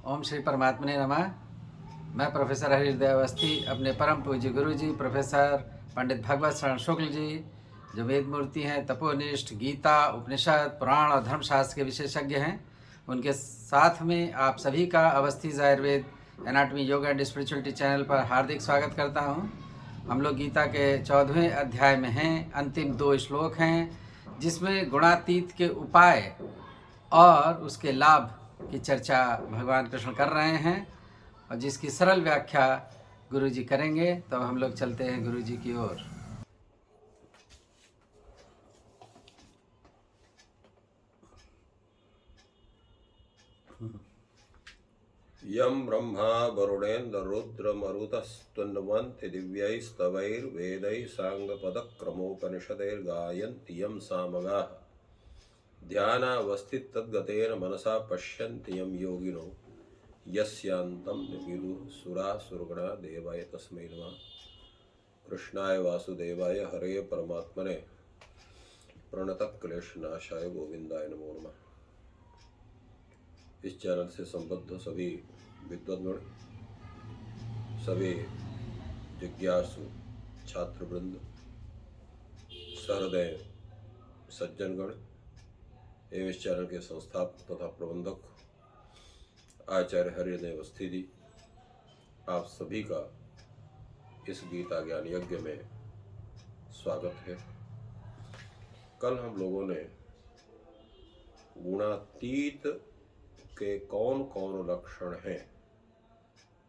ओम श्री परमात्मने नमः। मैं प्रोफेसर हरिहृदय अवस्थी अपने परम पूज्य गुरु जी प्रोफेसर पंडित भगवत शरण शुक्ल जी, जो वेद मूर्ति हैं, तपोनिष्ठ, गीता, उपनिषद, पुराण और धर्मशास्त्र के विशेषज्ञ हैं, उनके साथ में आप सभी का Awasthi Ayurveda anatomy yoga and spirituality channel पर हार्दिक स्वागत करता हूं। हम लोग गीता के 14वें अध्याय में हैं। अंतिम 2 श्लोक हैं जिसमें गुणातीत के उपाय और उसके लाभ की चर्चा भगवान कृष्ण कर रहे हैं और जिसकी सरल व्याख्या गुरु जी करेंगे। तो हम लोग चलते हैं गुरु जी की ओर। यं ब्रह्मा वरुणेन्द्र रुद्र मरुतस्तुन्वन्ति दिव्यैस्तवैर्वेदैः साङ्गपदक्रमोपनिषदैर्गायन्ति यं सामगाः ध्यानावस्थिततद्गतेन मनसा पश्यन्ति यं योगिनो यस्यान्तं विदुः सुरासुरगणा देवाय तस्मै नमः। कृष्णाय वासुदेवाय हरे परमात्मने प्रणतक्लेशनाशाय गोविंदाय नमो नमः। इस चैनल से संबद्ध सभी विद्वद्गण, सभी जिज्ञासु छात्रवृंद, सहृदय सज्जनगण एवं इस चैनल के संस्थापक तथा प्रबंधक आचार्य हरिहृदय अवस्थी जी, आप सभी का इस गीता ज्ञान यज्ञ में स्वागत है। कल हम लोगों ने गुणातीत के कौन कौन लक्षण हैं,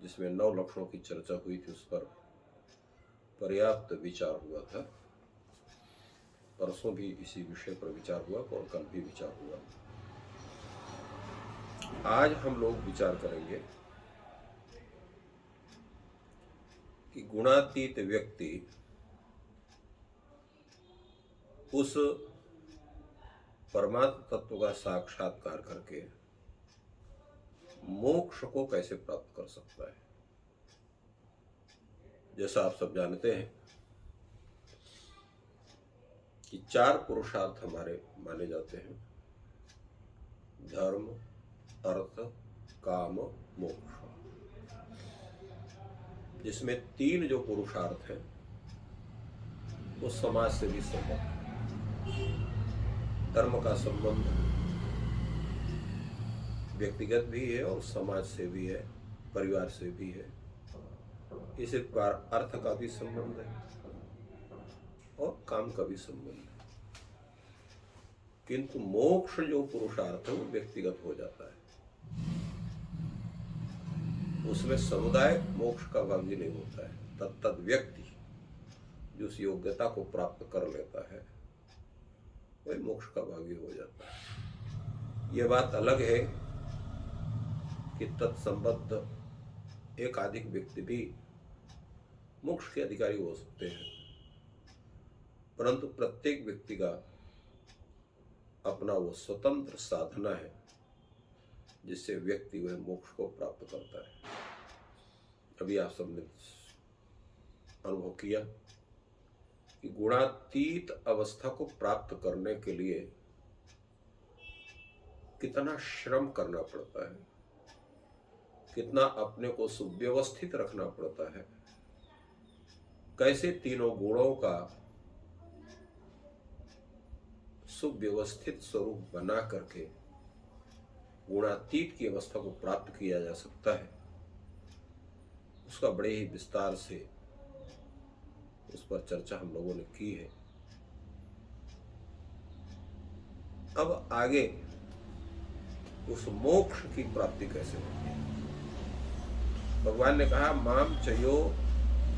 जिसमें 9 लक्षणों की चर्चा हुई थी, उस पर पर्याप्त विचार हुआ था। परसों भी इसी विषय पर विचार हुआ और कल भी विचार हुआ। आज हम लोग विचार करेंगे कि गुणातीत व्यक्ति उस परमात्म तत्व का साक्षात्कार करके मोक्ष को कैसे प्राप्त कर सकता है। जैसा आप सब जानते हैं कि 4 पुरुषार्थ हमारे माने जाते हैं: धर्म, अर्थ, काम, मोक्ष। जिसमें 3 जो पुरुषार्थ हैं वो समाज से भी संबंध, धर्म का संबंध व्यक्तिगत भी है और समाज से भी है, परिवार से भी है। इसी प्रकार अर्थ का भी संबंध है और काम का भी संबंध है। किंतु मोक्ष जो पुरुषार्थ है वो व्यक्तिगत हो जाता है। उसमें समुदाय मोक्ष का भागी नहीं होता है। तत्त व्यक्ति जो उस योग्यता को प्राप्त कर लेता है वही मोक्ष का भागी हो जाता है। ये बात अलग है कि तत्संबद्ध एकाधिक व्यक्ति भी मोक्ष के अधिकारी हो सकते हैं, परंतु प्रत्येक व्यक्ति का अपना वो स्वतंत्र साधना है जिससे व्यक्ति वह मोक्ष को प्राप्त करता है। अभी आप सबने अनुभव किया कि गुणातीत अवस्था को प्राप्त करने के लिए कितना श्रम करना पड़ता है, कितना अपने को सुव्यवस्थित रखना पड़ता है, कैसे तीनों गुणों का सुव्यवस्थित स्वरूप बना करके गुणातीत की अवस्था को प्राप्त किया जा सकता है। उसका बड़े ही विस्तार से उस पर चर्चा हम लोगों ने की है। अब आगे उस मोक्ष की प्राप्ति कैसे होती है। भगवान ने कहा, माम चयो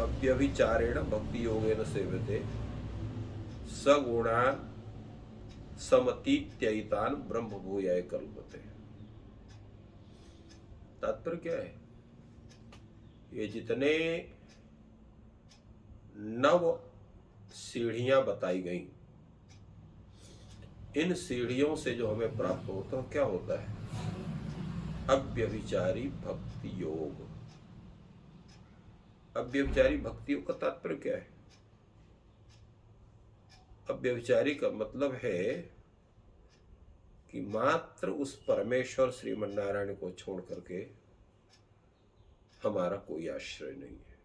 अव्यभिचारेण भक्ति योगेन सेवते सगुणान समतीत्ययितान ब्रह्म भूयाय कल्पते। तात्पर्य क्या है? ये जितने 9 सीढ़ियां बताई गई, इन सीढ़ियों से जो हमें प्राप्त होता है क्या होता है? अव्यभिचारी भक्ति योग। अव्यभिचारी भक्ति योग का तात्पर्य क्या है? अव्यभिचारी का मतलब है कि मात्र उस परमेश्वर श्रीमन नारायण को छोड़ करके हमारा कोई आश्रय नहीं है।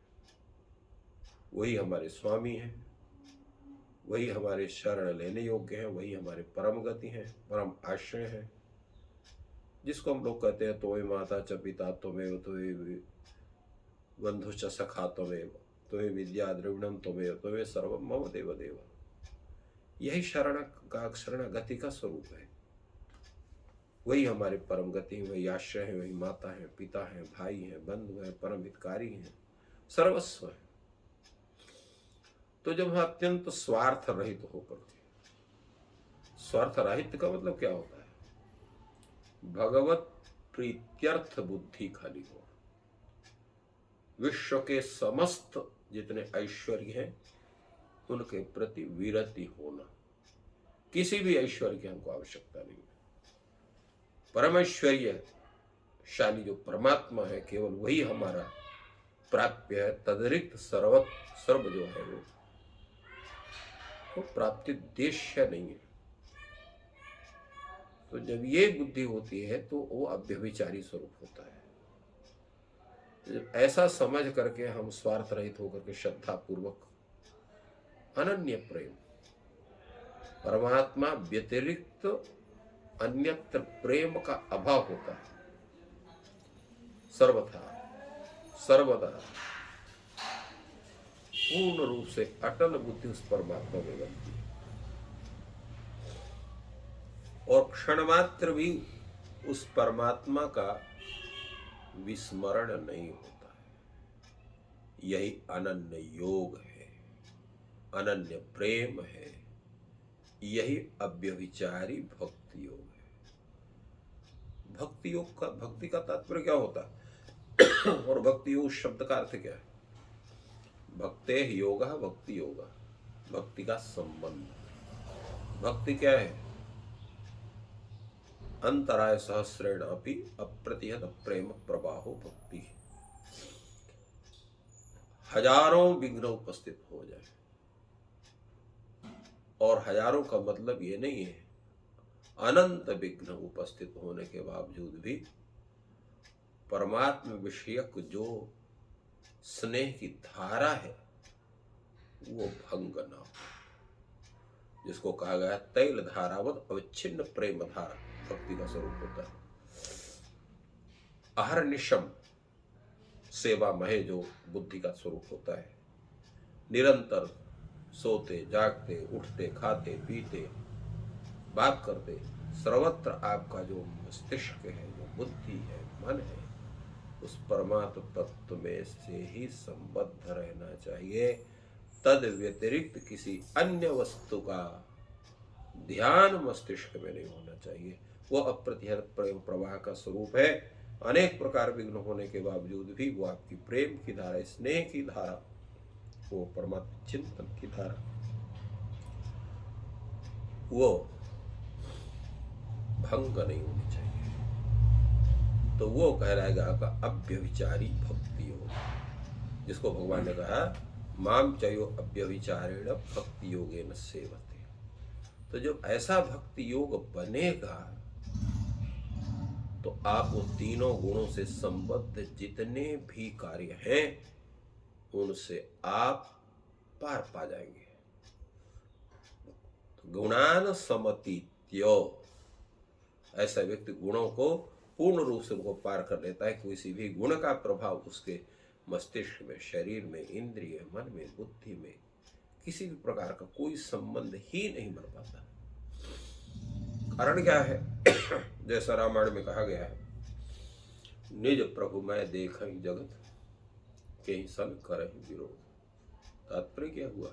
वही हमारे स्वामी हैं, वही हमारे शरण लेने योग्य हैं, वही हमारे परम गति हैं, परम आश्रय हैं, जिसको हम लोग कहते हैं तोय माता च पिता त्वमेव, तोय बंधु च सखा त्वमेव, तोय विद्या द्रविणम त्वमेव, तोय सर्वम मम देव देव। यही शरणागति का स्वरूप है। वही हमारे परम गति, वही आश्रय है, वही माता है, पिता है, भाई है, बंधु है, परम हितकारी है, सर्वस्व है। तो जब हम अत्यंत स्वार्थ रहित होकर के, स्वार्थ रहित का मतलब क्या होता है? भगवत प्रीत्यर्थ बुद्धि खाली हो, विश्व के समस्त जितने ऐश्वर्य हैं उनके प्रति विरति होना। किसी भी ऐश्वर्य की हमको आवश्यकता नहीं है। परमैश्वर्यशाली जो परमात्मा है, केवल वही हमारा प्राप्य है। तदरिक्त सर्व जो है वो प्राप्ति उद्देश्य नहीं है। तो जब ये बुद्धि होती है तो वो अव्यभिचारी स्वरूप होता है। जब ऐसा समझ करके हम स्वार्थ रहित होकर के श्रद्धा पूर्वक अनन्य प्रेम, परमात्मा व्यतिरिक्त अन्यत्र प्रेम का अभाव होता है, सर्वथा सर्वदा पूर्ण रूप से अटल बुद्धि उस परमात्मा में बनती है और क्षण मात्र भी उस परमात्मा का विस्मरण नहीं होता है। यही अनन्य योग है, अनन्य प्रेम है, यही अव्यभिचारी भक्ति योग है। भक्ति का तात्पर्य क्या होता है और भक्ति योग शब्द का अर्थ क्या है? भक्ते योगा भक्ति योगा, भक्ति का संबंध। भक्ति क्या है? अंतराय सहस्रेण अपि अप्रतिहत प्रेम प्रवाहो भक्ति। हजारों विघ्न उपस्थित हो जाए, और हजारों का मतलब ये नहीं है, अनंत विघ्न उपस्थित होने के बावजूद भी परमात्मा विषयक जो स्नेह की धारा है वो भंग ना हो, जिसको कहा गया तैल धारावत अविच्छिन्न प्रेम धारा भक्ति का स्वरूप होता है। अहर्निशम सेवा महे जो बुद्धि का स्वरूप होता है, निरंतर सोते जागते उठते खाते पीते बात करते सर्वत्र आपका जो मस्तिष्क है, जो बुद्धि है, मन है, उस परमात्म तत्व में से ही संबद्ध रहना चाहिए। तद व्यतिरिक्त किसी अन्य वस्तु का ध्यान मस्तिष्क में नहीं होना चाहिए। वो अप्रतिहत प्रेम प्रवाह का स्वरूप है। अनेक प्रकार विघ्न होने के बावजूद भी वो आपकी प्रेम की धारा, स्नेह की धारा, वो परमात्मा चिंतन की धारा, वो भंग नहीं होनी चाहिए। तो वो कहलाएगा आपका अव्यभिचारी भक्ति योग, जिसको भगवान ने कहा माम चयो अव्यभिचारेण भक्ति योगेन सेवते। तो जब ऐसा भक्ति योग बनेगा तो आप वो तीनों गुणों से संबद्ध जितने भी कार्य हैं उनसे आप पार पा जाएंगे। तो गुणान समतीत्यो, ऐसा व्यक्ति गुणों को पूर्ण रूप से उनको पार कर लेता है। किसी भी गुण का प्रभाव उसके मस्तिष्क में, शरीर में, इंद्रिय, मन में, बुद्धि में किसी भी प्रकार का कोई संबंध ही नहीं बन पाता। कारण क्या है? जैसा रामायण में कहा गया है, निज प्रभु मैं देखहि जगत के सन करहि विरोध। तात्पर्य क्या हुआ?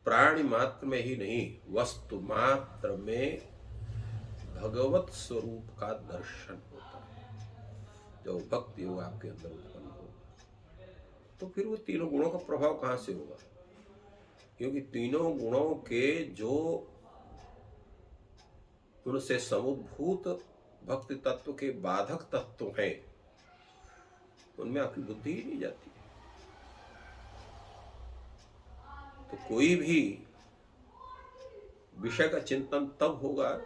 प्राणी मात्र में ही नहीं, वस्तु मात्र में भगवत स्वरूप का दर्शन होता है। जब भक्ति योग आपके अंदर उत्पन्न होगा तो फिर वो तीनों गुणों का प्रभाव कहां से होगा? क्योंकि तीनों गुणों के जो उनसे समुद्भूत भक्ति तत्व के बाधक तत्व हैं उनमें आपकी बुद्धि ही नहीं जाती है। तो कोई भी विषय का चिंतन तब होगा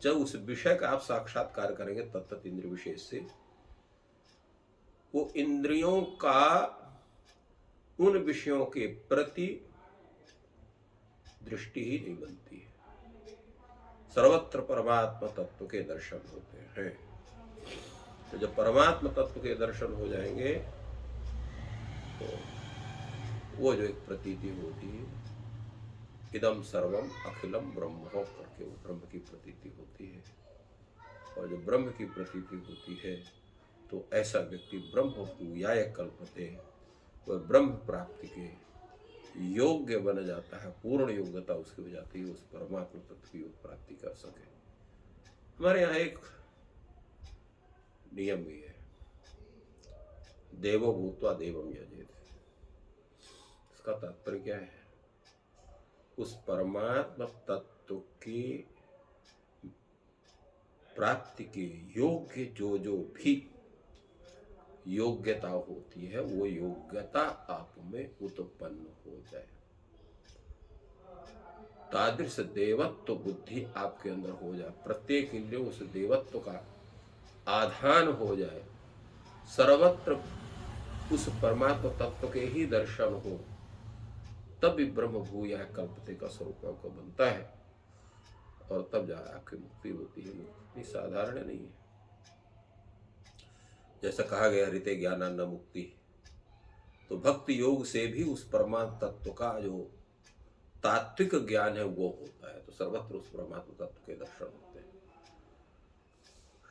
जब उस विषय का आप साक्षात्कार करेंगे तत्त इंद्रिय विशेष से, वो इंद्रियों का उन विषयों के प्रति दृष्टि ही नहीं बनती है। सर्वत्र परमात्मा तत्व के दर्शन होते हैं। तो जब परमात्मा तत्व के दर्शन हो जाएंगे तो वो जो एक प्रतीति होती है, इदम सर्वम अखिलम ब्रह्म करके वो ब्रह्म की प्रतीति होती है। और जब ब्रह्म की प्रतीति होती है तो ऐसा व्यक्ति ब्रह्म भूयाय कल्पते, वह ब्रह्म प्राप्ति के योग्य बन जाता है। पूर्ण योग्यता उसकी हो जाती है, उस परमात्मा तत्व की प्राप्ति कर सके। हमारे यहाँ एक नियम भी है, देवो भूत्वा देवम यजेत। इसका तात्पर्य क्या है? उस परमात्मा तत्व की प्राप्ति के योग्य जो जो भी योग्यता होती है, वो योग्यता आप में उत्पन्न हो जाए। तादृश देवत्व बुद्धि आपके अंदर हो जाए, प्रत्येक इंद्रिय उस देवत्व का आधान हो जाए, सर्वत्र उस परमात्मा तत्व के ही दर्शन हो, तब भी ब्रह्म भूया कल्पते का स्वरूप आपको बनता है। और तब जा आपकी मुक्ति होती है। मुक्ति साधारण नहीं है। जैसा कहा गया हृदय ज्ञानान्न मुक्ति, तो भक्ति योग से भी उस परमात्मा तत्व का जो तात्विक ज्ञान है वो होता है। तो सर्वत्र उस परमात्मा तत्व के दर्शन होते हैं।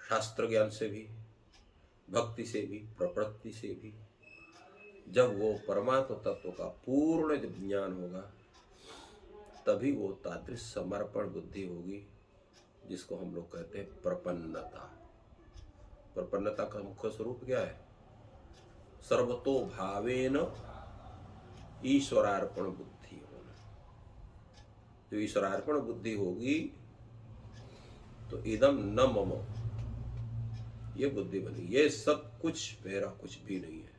शास्त्र ज्ञान से भी, भक्ति से भी, प्रवृत्ति से भी, जब वो परमात्मा तत्व का पूर्ण जब ज्ञान होगा, तभी वो तादृश समर्पण बुद्धि होगी, जिसको हम लोग कहते हैं प्रपन्नता। प्रपन्नता का मुख्य स्वरूप क्या है? सर्वतो भावेन ईश्वरार्पण बुद्धि होना। जो ईश्वरार्पण बुद्धि होगी तो इदम न मम, ये बुद्धि बनी, ये सब कुछ मेरा कुछ भी नहीं है।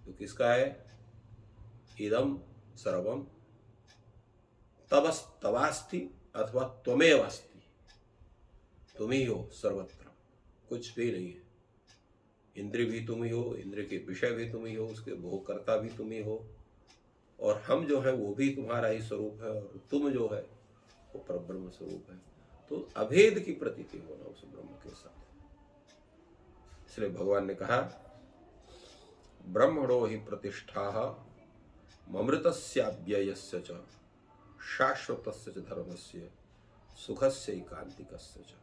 तो किसका है? इदम सर्वम तवास्ति अथवा त्वमेव अस्ति, तुम ही हो सर्वत्र, कुछ भी नहीं है। इंद्रिय भी तुम ही हो, इंद्रिय के विषय भी तुम ही हो, उसके भोगकर्ता भी तुम ही हो, और हम जो है वो भी तुम्हारा ही स्वरूप है, और तुम जो है वो परब्रह्म स्वरूप है। तो अभेद की प्रतीति होना उस ब्रह्म के साथ। इसलिए भगवान ने कहा ब्रह्मणो ही प्रतिष्ठा ममृतस्याव्ययस्य च शाश्वतस्य च धर्मस्य सुखस्य एकांतिकस्य च।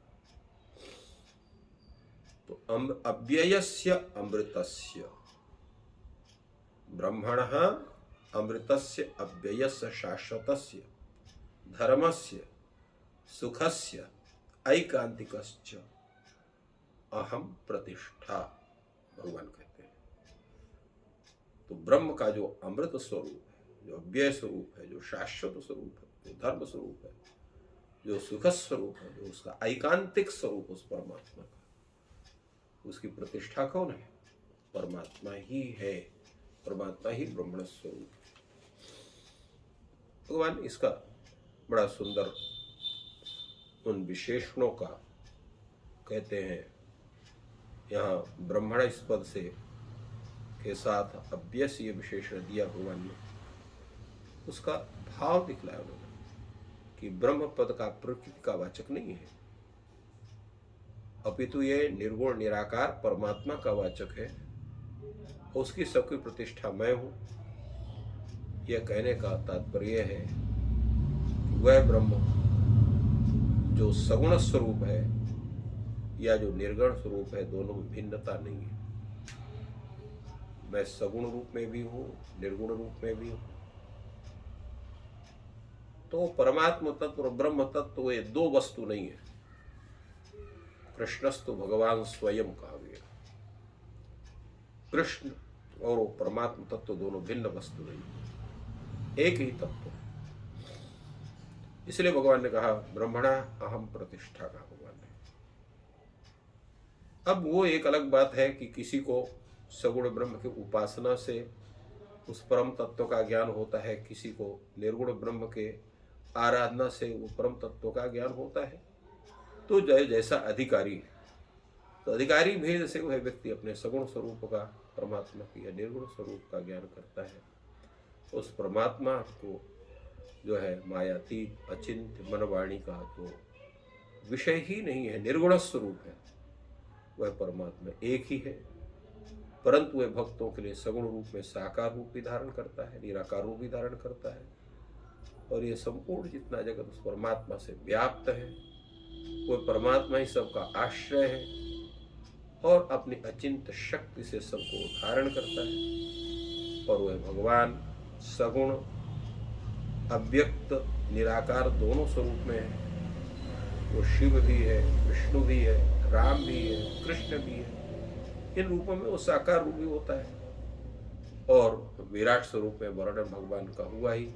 तो अव्ययस्य अमृतस्य, ब्रह्मणः अमृतस्य अव्ययस्य शाश्वतस्य धर्मस्य सुखस्य ऐकांतिकस्य अहम प्रतिष्ठा, भगवान कहते हैं। तो ब्रह्म का जो अमृत स्वरूप है, जो अव्यय स्वरूप है, जो शाश्वत स्वरूप है, जो धर्म स्वरूप है, जो सुख स्वरूप है, जो उसका ऐकांतिक स्वरूप उस परमात्मा का, उसकी प्रतिष्ठा कौन है? परमात्मा ही है। परमात्मा ही ब्रह्मण स्वरूप। भगवान इसका बड़ा सुंदर उन विशेषणों का कहते हैं, यहाँ ब्रह्मण इस पद से के साथ अव्यस ये विशेषण दिया भगवान ने, उसका भाव दिखलाया उन्होंने कि ब्रह्म पद का प्रकृति का वाचक नहीं है, अपितु ये निर्गुण निराकार परमात्मा का वाचक है। उसकी सबकी प्रतिष्ठा मैं हूं। यह कहने का तात्पर्य है कि वह ब्रह्म जो सगुण स्वरूप है या जो निर्गुण स्वरूप है, दोनों में भिन्नता नहीं है। मैं सगुण रूप में भी हूं, निर्गुण रूप में भी हूं। तो परमात्मा तत्व और ब्रह्म तत्व ये दो वस्तु नहीं है। कृष्णस्तु भगवान स्वयं कहा गया। कृष्ण और वो परमात्मा तत्व दोनों भिन्न वस्तु नहीं, एक ही तत्व है। इसलिए भगवान ने कहा ब्रह्मणा अहम प्रतिष्ठा का। भगवान ने अब वो एक अलग बात है कि किसी को सगुण ब्रह्म की उपासना से उस परम तत्व का ज्ञान होता है, किसी को निर्गुण ब्रह्म के आराधना से वो परम तत्व का ज्ञान होता है। तो जैसा अधिकारी तो अधिकारी भेद से वह व्यक्ति अपने सगुण स्वरूप का, परमात्मा की या निर्गुण स्वरूप का ज्ञान करता है। उस परमात्मा को जो है मायातीत, अचिंत्य, मनवाणी का तो विषय ही नहीं है, निर्गुण स्वरूप है, वह परमात्मा एक ही है। परंतु वह भक्तों के लिए सगुण रूप में साकार रूप भी धारण करता है, निराकार रूप भी धारण करता है। और ये संपूर्ण जितना जगत उस परमात्मा से व्याप्त है, वह परमात्मा ही सबका आश्रय है और अपनी अचिंत्य शक्ति से सबको धारण करता है। और वह भगवान सगुण, अव्यक्त, निराकार दोनों स्वरूप में है। वो शिव भी है, विष्णु भी है, राम भी है, कृष्ण भी है। इन रूपों में वो साकार रूप भी होता है। और विराट स्वरूप में वर्णन भगवान का हुआ ही,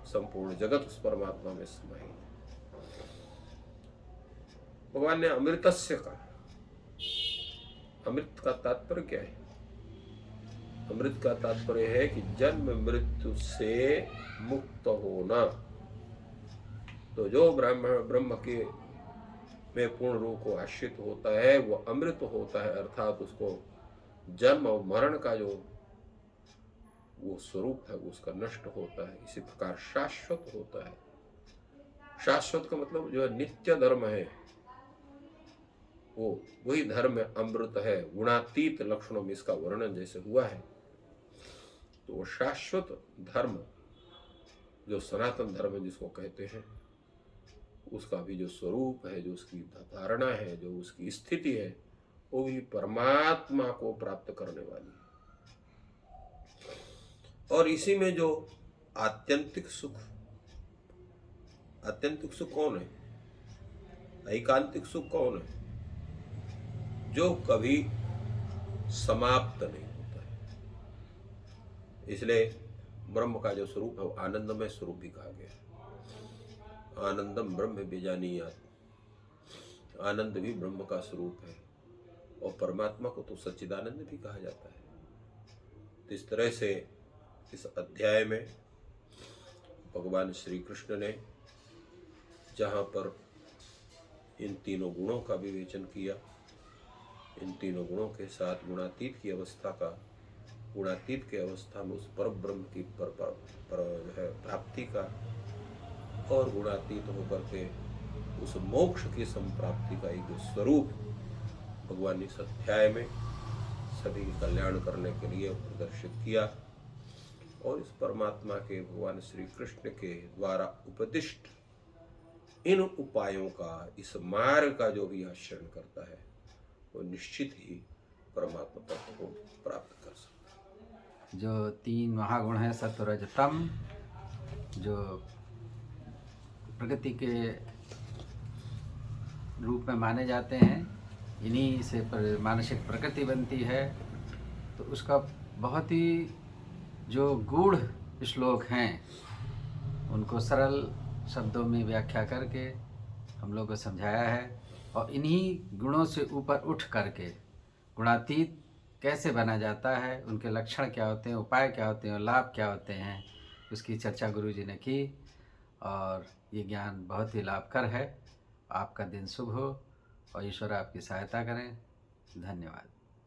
संपूर्ण जगत उस परमात्मा में समाहित है। भगवान ने अमृतस्य कहा। अमृत का तात्पर्य क्या है? अमृत का तात्पर्य है कि जन्म मृत्यु से मुक्त होना। तो जो ब्रह्म के में पूर्ण रूप को आश्रित होता है वो अमृत होता है, अर्थात उसको जन्म और मरण का जो वो स्वरूप है उसका नष्ट होता है। इसी प्रकार शाश्वत होता है। शाश्वत का मतलब जो है नित्य धर्म है, वो वही धर्म अमृत है। गुणातीत लक्षणों में इसका वर्णन जैसे हुआ है, तो वो शाश्वत धर्म जो सनातन धर्म जिसको कहते हैं, उसका भी जो स्वरूप है, जो उसकी धारणा है, जो उसकी स्थिति है, वो भी परमात्मा को प्राप्त करने वाली है। और इसी में जो आत्यंतिक सुख कौन है? ऐकांतिक सुख कौन है? जो कभी समाप्त नहीं होता है। इसलिए ब्रह्म का जो स्वरूप है वो आनंदमय स्वरूप भी कहा गया है। आनंदम ब्रह्म बीजानीयात, आनंद भी ब्रह्म का स्वरूप है। और परमात्मा को तो सच्चिदानंद भी कहा जाता है। तो इस तरह से इस अध्याय में भगवान श्री कृष्ण ने जहाँ पर इन तीनों गुणों का विवेचन किया, इन तीनों गुणों के साथ गुणातीत की अवस्था का, गुणातीत के अवस्था में उस पर ब्रह्म की प्राप्ति का, और गुणातीत होकर के उस मोक्ष की संप्राप्ति का एक स्वरूप भगवान ने इस अध्याय में सभी कल्याण करने के लिए प्रदर्शित किया। और इस परमात्मा के, भगवान श्री कृष्ण के द्वारा उपदिष्ट इन उपायों का, इस मार्ग का जो भी आचरण करता है वो निश्चित ही परमात्मा तत्व को प्राप्त कर सकता है। जो तीन महागुण हैं, सत्व रज तम, जो प्रकृति के रूप में माने जाते हैं, इन्हीं से मानसिक प्रकृति बनती है। तो उसका बहुत ही जो गूढ़ श्लोक हैं उनको सरल शब्दों में व्याख्या करके हम लोग को समझाया है। और इन्हीं गुणों से ऊपर उठ करके गुणातीत कैसे बना जाता है, उनके लक्षण क्या होते हैं, उपाय क्या होते हैं, लाभ क्या होते हैं, उसकी चर्चा गुरु जी ने की। और ये ज्ञान बहुत ही लाभकर है। आपका दिन शुभ हो और ईश्वर आपकी सहायता करें। धन्यवाद।